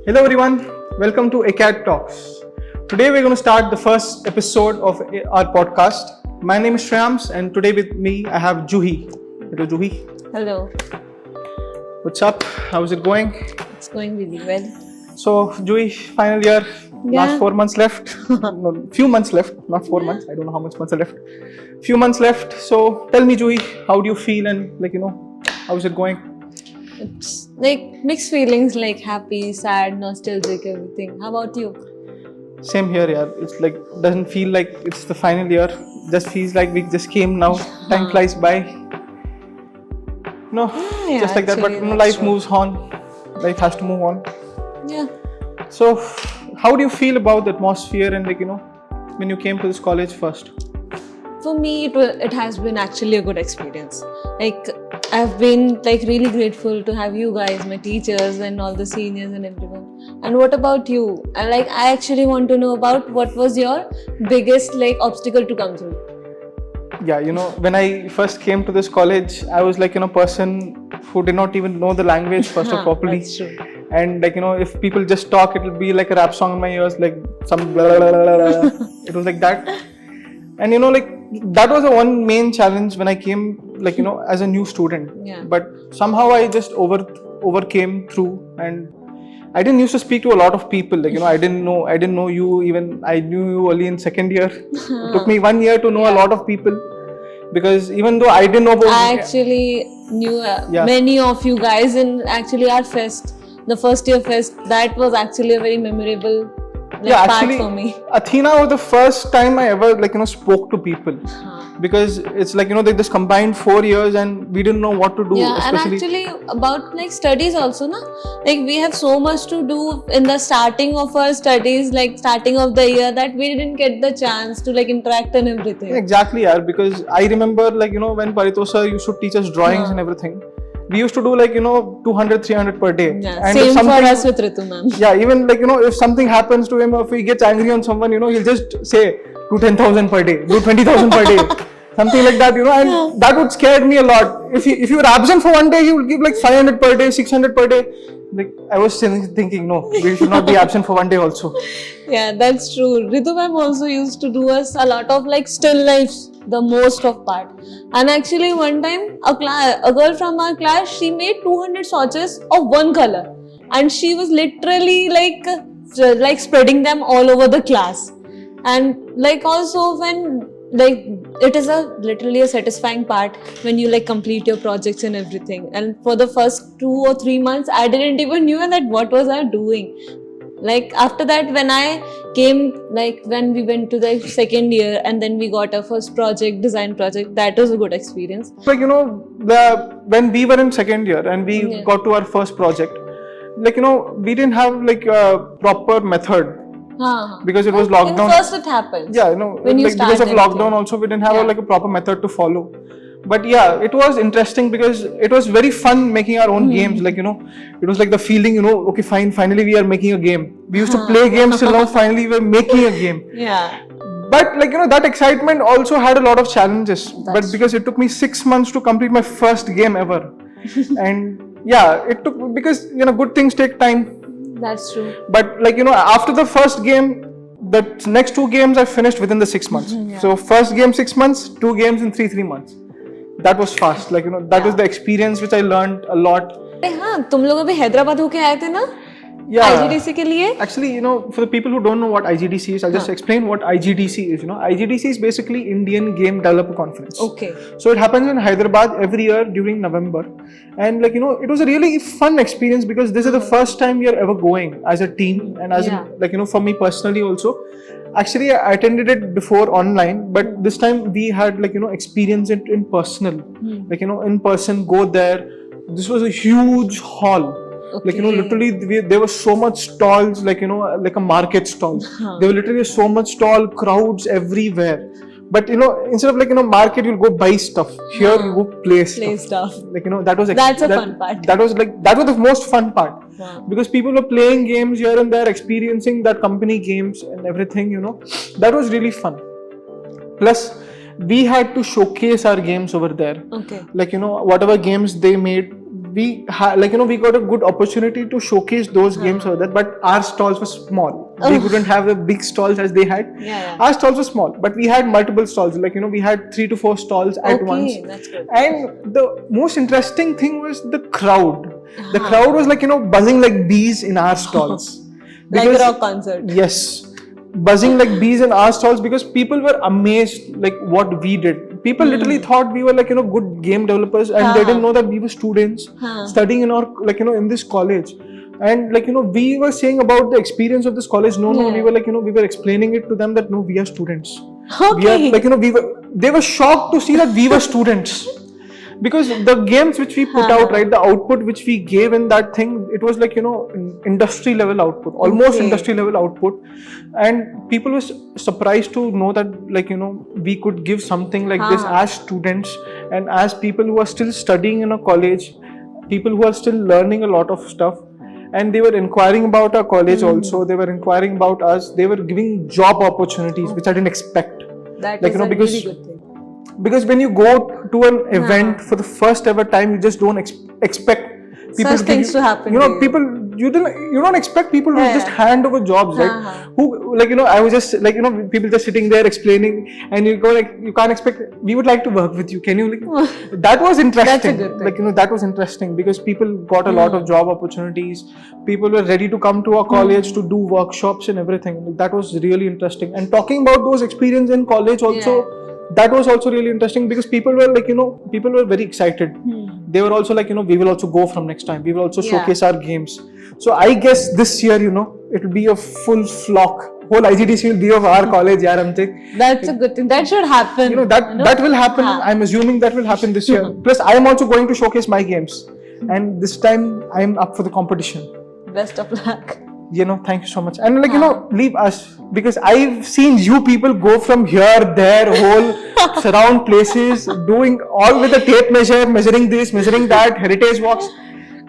Hello everyone, welcome to ACAD Talks. Today we're going to start the first episode of our podcast. My name is Shriyams and today with me I have Juhi. Hello Juhi. Hello. What's up? How's it going? It's going really well. So Juhi, final year, last 4 months left. No, few months left, not 4 months. I don't know how much months are left. Few months left. So tell me Juhi, how do you feel and how's it going? It's like mixed feelings, like happy, sad, nostalgic, everything. How about you? Same here, yeah. It's like doesn't feel like it's the final year. Just feels like we just came now. Time flies by. No, just like that. But life moves on. Life has to move on. Yeah. So, how do you feel about the atmosphere and when you came to this college first? For me, it has been actually a good experience. Like I've been really grateful to have you guys, my teachers, and all the seniors and everyone. And what about you? I actually want to know about what was your biggest obstacle to come through. Yeah, when I first came to this college, I was a person who did not even know the language first or properly. That's true. And if people just talk, it will be like a rap song in my ears, like some blah, blah, blah, blah, blah. It was like that. And that was the one main challenge when I came as a new student. Yeah. But somehow I just overcame through, and I didn't used to speak to a lot of people. I didn't know you even. I knew you only in second year. It took me 1 year to know a lot of people, because even though I didn't know about, I actually knew many of you guys in actually our fest, the first year fest. That was actually a very memorable part for me. Athena was the first time I ever spoke to people, because it's they just combined 4 years and we didn't know what to do. Yeah, and actually about studies also, na? We have so much to do in the starting of our studies, starting of the year, that we didn't get the chance to interact and everything. Exactly, yeah, because I remember when Parito sir used to teach us drawings and everything. We used to do 200, 300 per day. Yeah, and same for us with Ritu ma'am. Yeah, even if something happens to him, or if he gets angry on someone, he'll just say, do 10,000 per day, do 20,000 per day. Something like that, and that would scare me a lot. If you were absent for 1 day, he would give 500 per day, 600 per day. I was thinking, no, we should not be absent for 1 day also. Yeah, that's true. Ritu ma'am also used to do us a lot of still lifes, the most of part. And actually one time a girl from our class, she made 200 swatches of one color, and she was literally spreading them all over the class. And also when it is literally a satisfying part when you complete your projects and everything. And for the first 2 or 3 months, I didn't even know that what was I doing. After that, when I came, when we went to the second year and then we got our first design project, that was a good experience. When we were in second year and we got to our first project, we didn't have a proper method. Because it was lockdown. First it happened. Yeah, because of lockdown also, we didn't have a proper method to follow. But yeah, it was interesting because it was very fun making our own games. It was the feeling, okay, fine, finally we are making a game. We used to play games till now, finally we are making a game. Yeah. But that excitement also had a lot of challenges. But because it took me 6 months to complete my first game ever. And yeah, it took, because good things take time. That's true. But after the first game, the next 2 games I finished within the 6 months. Yeah. So first game 6 months, 2 games in 3 months. That was fast. That was the experience which I learned a lot. हाँ, तुम लोग अभी हैदराबाद होके आए थे ना? Yeah. IGDC के लिए? Actually, for the people who don't know what IGDC is, I'll just explain what IGDC is. IGDC is basically Indian Game Developer Conference. Okay. So it happens in Hyderabad every year during November. And it was a really fun experience because this is the first time we are ever going as a team, and as for me personally also. Actually, I attended it before online, but this time we had experience it in personal. In person, go there. This was a huge hall. Okay. Literally there was so much stalls, like a market stall. There were literally so much stall, crowds everywhere. But instead of market, you'll go buy stuff. Here you go play stuff. That's a fun part. That was the most fun part. Wow. Because people were playing games here and there, experiencing that company games and everything. That was really fun. Plus, we had to showcase our games over there. Okay. Whatever games they made, we we got a good opportunity to showcase those games over there, but our stalls were small. We couldn't have the big stalls as they had. Our stalls were small, but we had multiple stalls. We had 3 to 4 stalls at once. That's good. And the most interesting thing was the crowd. The crowd was buzzing like bees in our stalls. Like a rock concert. Yes. Buzzing like bees in our stalls because people were amazed what we did. People literally thought we were good game developers, and they didn't know that we were students studying in our in this college. And we were saying about the experience of this college. We were we were explaining it to them that no, we are students. Okay. We are they were shocked to see that we were students. Because the games which we put out, right, the output which we gave in that thing, it was industry level output, almost industry level output. And people were surprised to know that we could give something like this as students and as people who are still studying in a college, people who are still learning a lot of stuff. And they were inquiring about our college also, they were inquiring about us, they were giving job opportunities which I didn't expect. That is a really good thing. Because when you go to an event for the first ever time, you just don't expect people such things to happen. You don't expect people to just hand over jobs, right? Who I was just people just sitting there explaining, and you go you can't expect. We would like to work with you. Can you That was interesting. That's a good thing. That was interesting because people got a lot of job opportunities. People were ready to come to our college to do workshops and everything. That was really interesting. And talking about those experiences in college also. That was also really interesting because people were people were very excited. They were also we will also go from next time. We will also showcase our games. So I guess this year, it will be a full flock. Whole IGDC will be of our college, Amtik. That's a good thing. That should happen. That will happen. I'm assuming that will happen this year. Plus, I am also going to showcase my games. And this time, I am up for the competition. Best of luck. Thank you so much. And leave us, because I've seen you people go from here, there, whole surround places, doing all with a tape measure, measuring this, measuring that, heritage walks.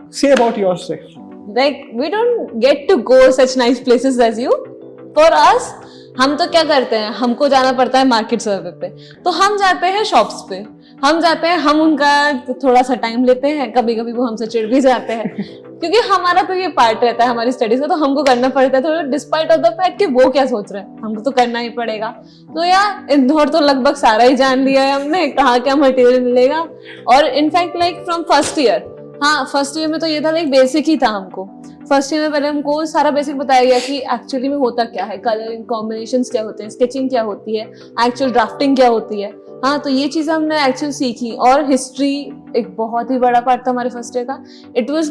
Say about yourself. We don't get to go such nice places as you. For us, हम तो क्या करते हैं, हमको जाना पड़ता है market सर्वे पे, तो हम जाते हैं शॉप्स पे, हम जाते हैं, हम उनका थोड़ा सा टाइम लेते हैं, कभी कभी वो हमसे चिढ़ भी जाते हैं क्योंकि हमारा तो ये पार्ट रहता है हमारी स्टडीज का, तो हमको करना पड़ता है थोड़ा, डिस्पाइट ऑफ द फैक्ट कि वो क्या सोच रहे हैं, हमको तो करना ही पड़ेगा। तो यार इंदौर तो लगभग सारा ही जान लिया है हमने, कहाँ क्या मटेरियल मिलेगा। और in fact from first year, first year में तो ये था बेसिक ही था हमको। फर्स्ट ईयर में पहले हमको सारा बेसिक बताया गया कि एक्चुअली में होता क्या है, कलरिंग कॉम्बिनेशंस क्या होते हैं, स्केचिंग क्या होती है, एक्चुअल ड्राफ्टिंग क्या होती है। तो ये चीज़ हमने एक्चुअल सीखी। और हिस्ट्री एक बहुत ही बड़ा पार्ट था हमारे फर्स्ट ईयर का। It was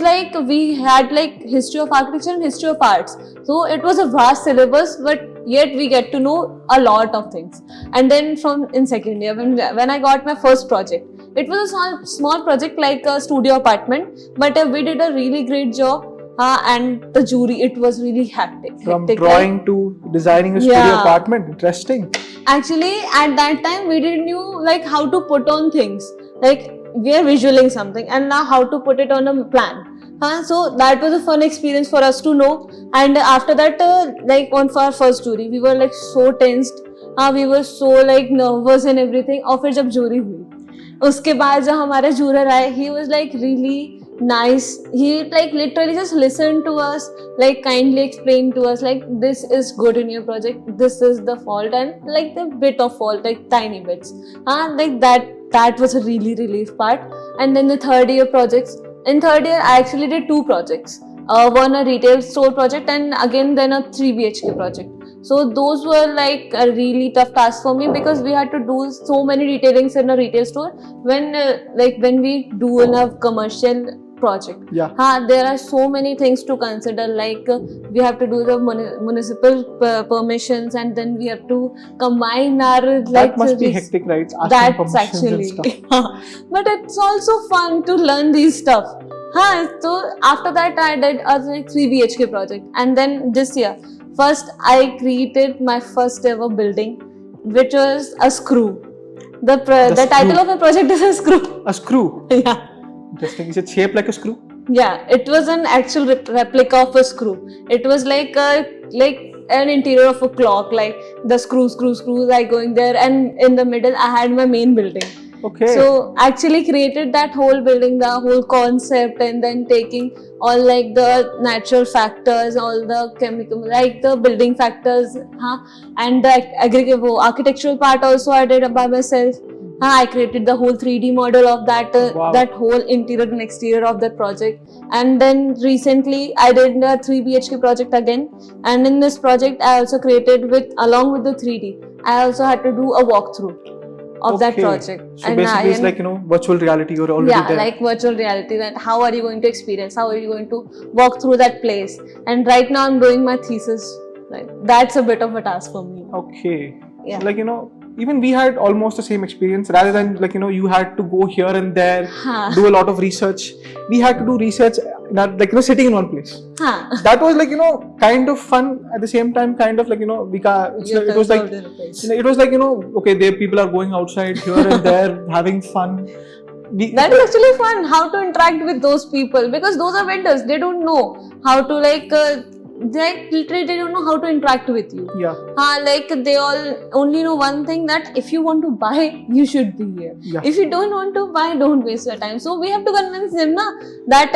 we had history of architecture and history of arts, so it was a vast syllabus, but yet we get to know a lot of things. And then in second year, when I got my first project, it was a small project like a studio apartment, but we did a really great job. And the jury, it was really hectic. From drawing to designing a studio apartment. Interesting. Actually, at that time, we didn't knew how to put on things. We are visualizing something, and now how to put it on a plan. So that was a fun experience for us to know. And after that, on for our first jury, we were so tensed. We were so nervous and everything. और फिर जब jury हुई, उसके बाद जब हमारे juror आए, he was really nice. He literally just listened to us, kindly explained to us this is good in your project, this is the fault, and the bit of fault, tiny bits. That was a really relief part. And then the third year projects. In third year, I actually did 2 projects. One a retail store project, and again then a 3 BHK project. So those were a really tough task for me because we had to do so many detailings in a retail store when we do in a commercial project. There are so many things to consider, we have to do the municipal permissions, and then we have to combine our that must be hectic, right? That's actually but it's also fun to learn these stuff. So after that I did a 3 BHK project, and then this year first I created my first ever building, which was a screw. The title of my project is a screw. A screw? Yeah. Interesting. Is it shaped like a screw? Yeah, it was an actual replica of a screw. It was an interior of a clock, the screws are going there, and in the middle I had my main building. Okay. So actually created that whole building, the whole concept, and then taking all like the natural factors, all the chemical, like the building factors, and the architectural part also I did by myself. I created the whole 3D model of that Wow. that whole interior and exterior of that project. And then recently I did a 3 BHK project again, and in this project I also created along with the 3D, I also had to do a walkthrough of that project. So and basically it's like, virtual reality, you're already there. Yeah, like virtual reality, that how are you going to experience, how are you going to walk through that place. And right now I'm doing my thesis. Like, that's a bit of a task for me. Okay. Yeah. So like, even we had almost the same experience. Rather than like, you had to go here and there, do a lot of research. We had to do research, like, sitting in one place. That was like, kind of fun at the same time, kind of like, it was like, okay, there people are going outside here and there having fun. That is actually fun, how to interact with those people, because those are vendors. They don't know how to they literally don't know how to interact with you. Yeah. Like they all only know one thing, that if you want to buy, you should be here. Yeah. If you don't want to buy, don't waste your time. So we have to convince them that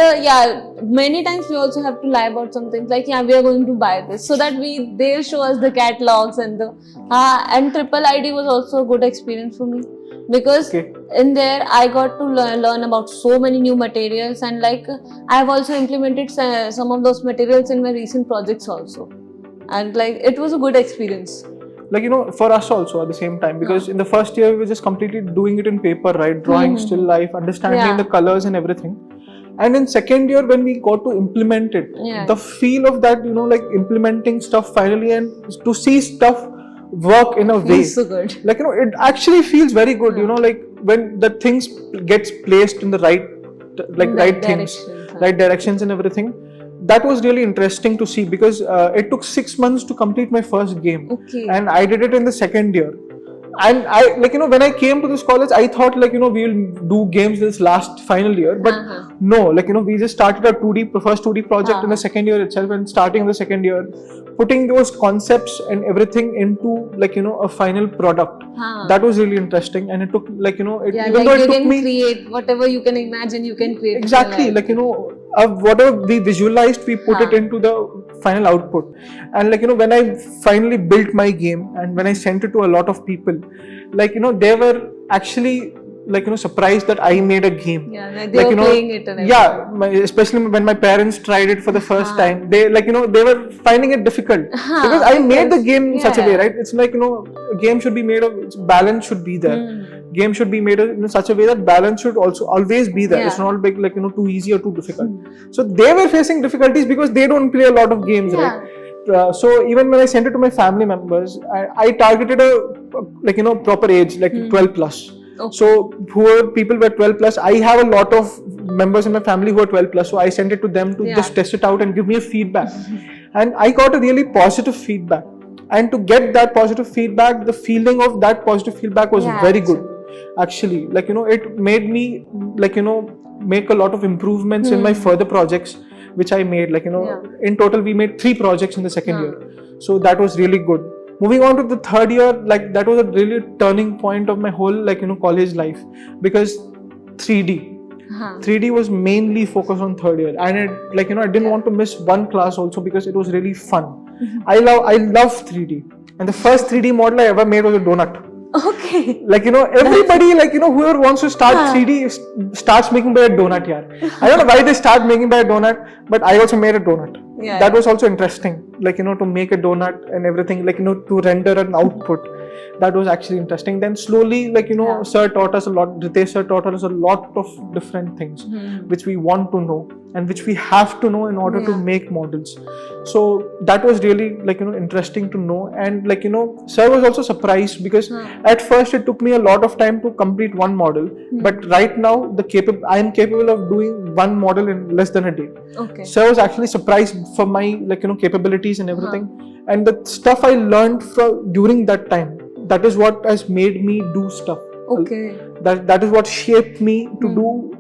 many times we also have to lie about some things, like we are going to buy this, so that they'll show us the catalogs and the and Triple ID was also a good experience for me, because in there I got to learn about so many new materials, and like I have also implemented some of those materials in my recent projects also, and like it was a good experience. Like, for us also at the same time, because in the first year we were just completely doing it in paper, right? Drawing still life, understanding the colors and everything. And in second year when we got to implement it, the feel of that, like implementing stuff finally, and to see stuff work in a way, so good. Like, it actually feels very good, like when the things gets placed in the right directions and everything. That was really interesting to see, because it took 6 months to complete my first game. And I did it in the second year. And I, when I came to this college, I thought we will do games this last final year, but no, we just started our first 2D project in the second year itself, and starting in the second year, putting those concepts and everything into a final product. That was really interesting, and it took even though it took me, create whatever you can imagine, you can create. Exactly, whatever we visualized, we put it into the final output. And when I finally built my game, and when I sent it to a lot of people, they were actually surprised that I made a game. Yeah, they were playing it and everything. Especially when my parents tried it for the first time, they they were finding it difficult, because I made the game in such a way, right? It's like a game should be made of, balance should be there. Game should be made in such a way that balance should also always be there. It's not big, too easy or too difficult. So they were facing difficulties because they don't play a lot of games, right? So even when I sent it to my family members, I targeted a proper age, 12 plus. So people were 12 plus. I have a lot of members in my family who are 12 plus, so I sent it to them to just test it out and give me a feedback. And I got a really positive feedback. And to get that positive feedback, the feeling of that positive feedback was very good. Actually, it made me make a lot of improvements in my further projects which I made. In total we made 3 projects in the second year. So that was really good. Moving on to the third year, that was a really turning point of my whole college life, because 3D was mainly focused on third year, and it I didn't want to miss one class also, because it was really fun. I love 3D, and the first 3D model I ever made was a donut. Okay. Everybody, whoever wants to start 3D starts making by a donut, I don't know why they start making by a donut, but I also made a donut. That was also interesting, to make a donut and everything, to render an output. That was actually interesting. Then slowly, sir taught us a lot, Ritesh sir taught us a lot of different things, which we want to know and which we have to know in order to make models. So that was really interesting to know. And sir was also surprised, because at first it took me a lot of time to complete one model, but right now I am capable of doing one model in less than a day. Sir was actually surprised for my capabilities and everything, and the stuff I learned during that time, that is what has made me do stuff. That is what shaped me to do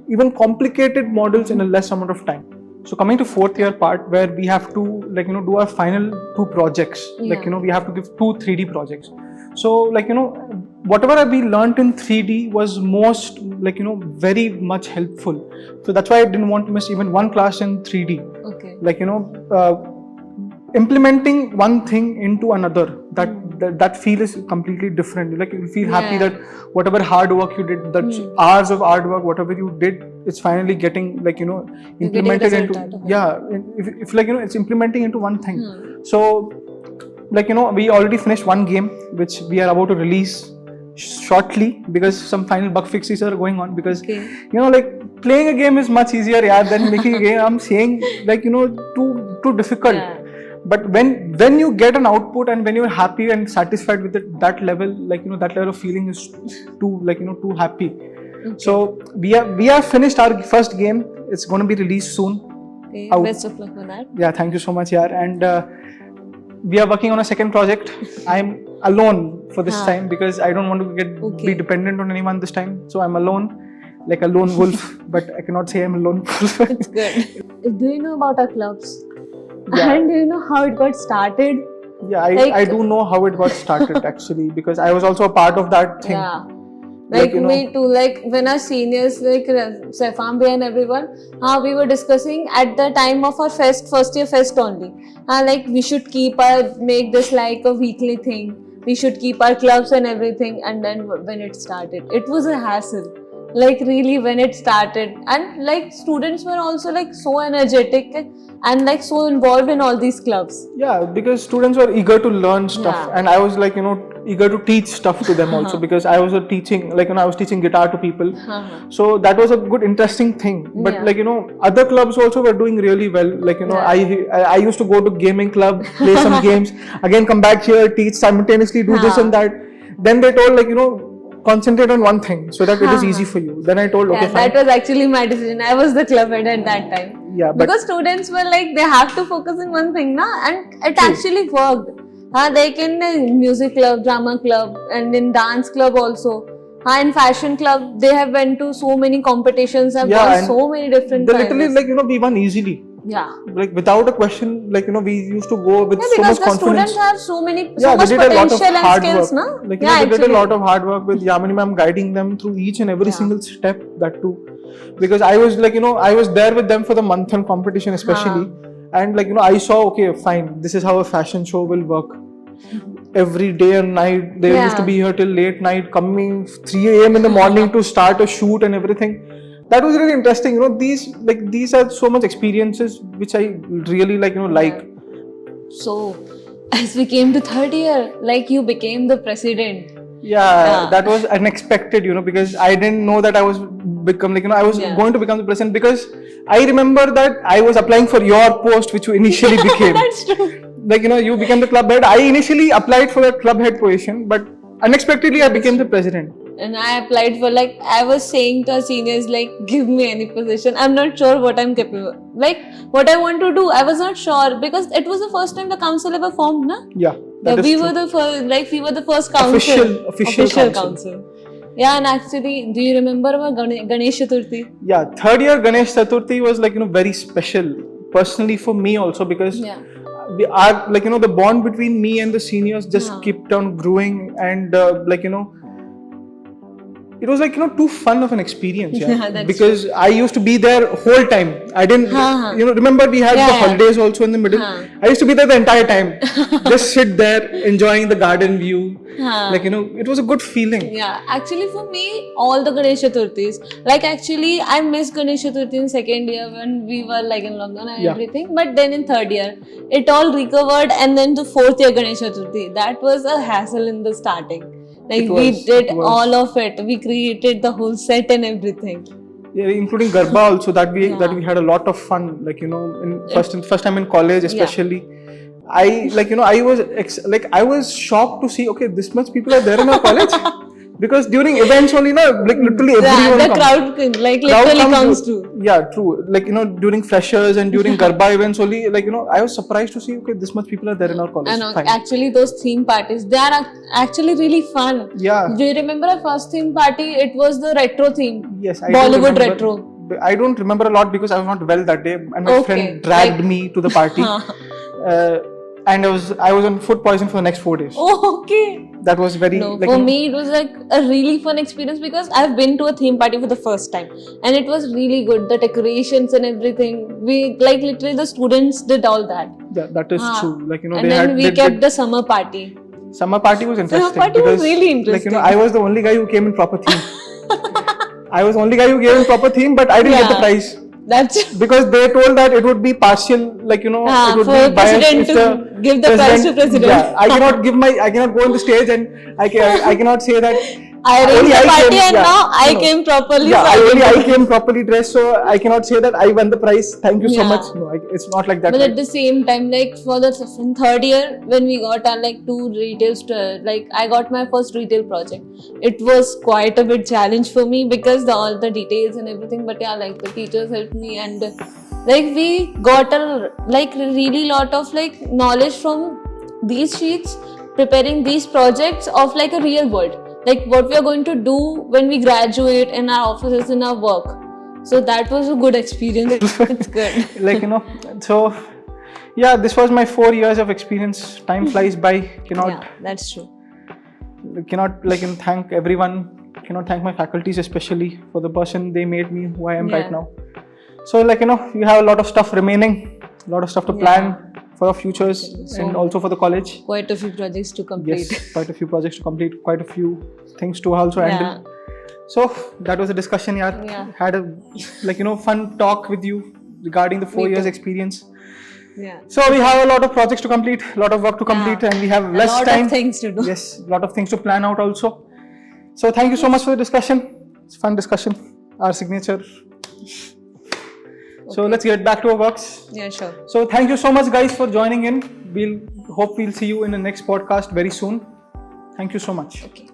even complicated models in a less amount of time. So coming to fourth year part, where we have to do our final 2 projects. We have to give 2 3D projects. So whatever we learnt in 3D was most very much helpful. So that's why I didn't want to miss even one class in 3D. Okay. Implementing one thing into another, that feel is completely different. Like you feel happy that whatever hard work you did, that hours of hard work, whatever you did, it's finally getting implemented into if it's implementing into one thing. So we already finished one game which we are about to release shortly, because some final bug fixes are going on, because playing a game is much easier than making a game. I'm saying too difficult. But when you get an output and when you're happy and satisfied with it, that level that level of feeling is too happy. Okay. So we have finished our first game. It's going to be released soon. Okay. Best of luck for that. Yeah, thank you so much, and we are working on a second project. I'm alone for this time because I don't want to be dependent on anyone this time. So I'm alone, like a lone wolf, but I cannot say I'm a lone wolf. It's good. Do you know about our clubs? Yeah. And do you know how it got started? Yeah, I do know how it got started actually, because I was also a part of that thing. Yeah. Me too. When our seniors, Saifam Bhai and everyone, we were discussing at the time of our first year fest only. We should make this like a weekly thing. We should keep our clubs and everything. And then when it started, it was a hassle. Really when it started, and students were also so energetic and so involved in all these clubs. Yeah, because students were eager to learn stuff, and I was eager to teach stuff to them also, because I was teaching I was teaching guitar to people. So that was a good interesting thing. But other clubs also were doing really well. I used to go to gaming club, play some games, again come back here, teach simultaneously, do this and that. Then they told concentrate on one thing so that it is easy for you. Then I told okay, fine. That was actually my decision. I was the club head at that time. Yeah, because students were they have to focus on one thing, and it actually worked. They can music club, drama club, and in dance club also. In fashion club, they have went to so many competitions, have won so many different prizes. Literally we won easily. Yeah. Without a question, we used to go with so much confidence. Because the students have so much potential and skills, no? They did a lot of hard work with Yamini ma'am guiding them through each and every single step, that too. Because I was I was there with them for the month-end competition especially. And I saw, okay, fine, this is how a fashion show will work. Every day and night, they used to be here till late night, coming 3 a.m. in the morning to start a shoot and everything. That was really interesting. These are so much experiences which I really like. So, as we came to third year, you became the president. Yeah, that was unexpected, because I didn't know that I was going to become the president, because I remember that I was applying for your post, which you initially became. That's true. You became the club head. I initially applied for the club head position, but unexpectedly I became the president. And I applied for I was saying to our seniors give me any position. I'm not sure what I'm capable. What I want to do. I was not sure because it was the first time the council ever formed, na? Yeah. We were the first council. Official council. Yeah, and actually, do you remember about Ganesh Chaturthi? Yeah, third year Ganesh Chaturthi was very special. Personally for me also, because we are the bond between me and the seniors just kept on growing, and it was too fun of an experience, because true. I used to be there whole time. I didn't, remember we had the holidays also in the middle. I used to be there the entire time, just sit there enjoying the garden view. It was a good feeling. Yeah, actually for me, all the Ganesh Chaturthis, actually I missed Ganesh Chaturthi in second year when we were in lockdown and everything. But then in third year, it all recovered, and then to fourth year Ganesh Chaturthi, that was a hassle in the starting. We did all of it. We created the whole set and everything. Yeah, including Garba also. That we had a lot of fun. In first time in college, especially. I I was shocked to see. Okay, this much people are there in our college. Because during events only, literally everyone the crowd literally comes too. Yeah, true. During freshers and during Garba events only, I was surprised to see, okay, this much people are there in our college. And actually those theme parties, they are actually really fun. Yeah. Do you remember our first theme party? It was the retro theme. Yes, I Bollywood retro. I don't remember a lot because I was not well that day, and my friend dragged me to the party. and I was on food poison for the next 4 days. Oh, okay. That was very No, for me it was like a really fun experience because I've been to a theme party for the first time and it was really good. The decorations and everything. We like literally the students did all that. Yeah, that is true. Like and then we kept the summer party. Summer party was interesting. Summer party was really interesting. Like I was the only guy who came in proper theme. I was the only guy who came in proper theme, but I didn't get the prize. That's because they told that it would be partial, like it would for be biased president to give the prize to president. Yeah, I cannot go on the stage and I cannot say that I arranged the party and now I came properly. Yeah, I came properly dressed, so I cannot say that I won the prize. Thank you so much. No, it's not like that. But at the same time, like for the third year, when we got our like two retail, like I got my first retail project. It was quite a bit challenge for me because all the details and everything. But yeah, like the teachers helped me and like we got a like really lot of like knowledge from these sheets, preparing these projects of like a real world. Like what we are going to do when we graduate in our offices, in our work. So that was a good experience. It's good. Like, so yeah, this was my 4 years of experience. Time flies by. Yeah, that's true. Cannot thank everyone. Cannot thank my faculties especially for the person they made me who I am right now. So you have a lot of stuff remaining, a lot of stuff to plan for our futures and also for the college. Quite a few projects to complete. Yes, quite a few projects to complete, quite a few things to also handle. So that was a discussion. Had a fun talk with you regarding the 4 years experience. Yeah. So we have a lot of projects to complete, a lot of work to complete, and we have less time. A lot of things to do. Yes, a lot of things to plan out also. So thank you so much for the discussion. It's a fun discussion. Our signature. So let's get back to our works. Yeah, sure. So thank you so much guys for joining in. We'll see you in the next podcast very soon. Thank you so much. Okay.